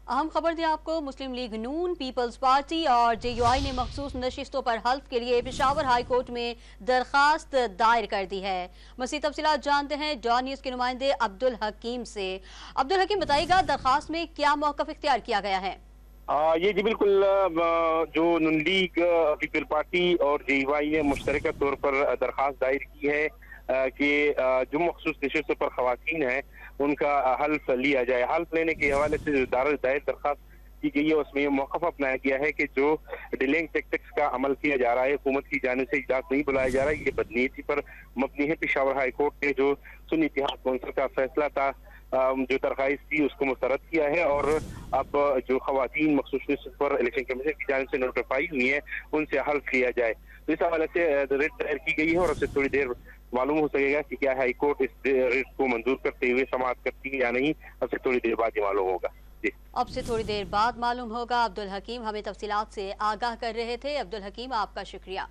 अहम खबर दें आपको, मुस्लिम लीग नून, पीपल्स पार्टी और JUI ने मखसूस नशिस्तों पर हल्फ के लिए पेशावर हाई कोर्ट में दरखास्त दायर कर दी है। मज़ीद तफसीलात जानते हैं डॉन न्यूज़ के नुमाइंदे अब्दुल हकीम से। अब्दुल हकीम, बताइएगा दरखास्त में क्या मौक़िफ़ इख्तियार किया गया है? ये जी बिल्कुल, जो नून लीग, पीपल पार्टी और JUI ने मुश्तरका तौर पर दरखास्त दायर की है कि जो मखसूस नशिस्तों पर ख़वातीन हैं उनका हल्फ लिया जाए। हल्फ लेने के हवाले से जो दायर दरखास्त की गई है उसमें ये मौक़िफ़ अपनाया गया है कि जो डिलेइंग टैक्टिक्स का अमल किया जा रहा है, हुकूमत की जानिब से इजलास नहीं बुलाया जा रहा है, ये बदनीयती पर मबनी है। पेशावर हाई कोर्ट ने जो सुन्नी इत्तेहाद कौंसिल का फैसला था, जो दरखास्त थी उसको मुस्तरद किया है और अब जो ख़वातीन मखसूस नशिस्त पर इलेक्शन कमीशन की जानिब से नोटिफाई हुई है उनसे हल्फ लिया जाए। तो इस हवाले से रिट दायर की गई है और उससे थोड़ी देर मालूम हो सकेगा कि क्या हाई कोर्ट इस रिट को मंजूर करते हुए समाअत करती है या नहीं। अब से थोड़ी देर बाद ये मालूम होगा। अब से थोड़ी देर बाद मालूम होगा। अब्दुल हकीम हमें तफसीलात से आगाह कर रहे थे। अब्दुल हकीम, आपका शुक्रिया।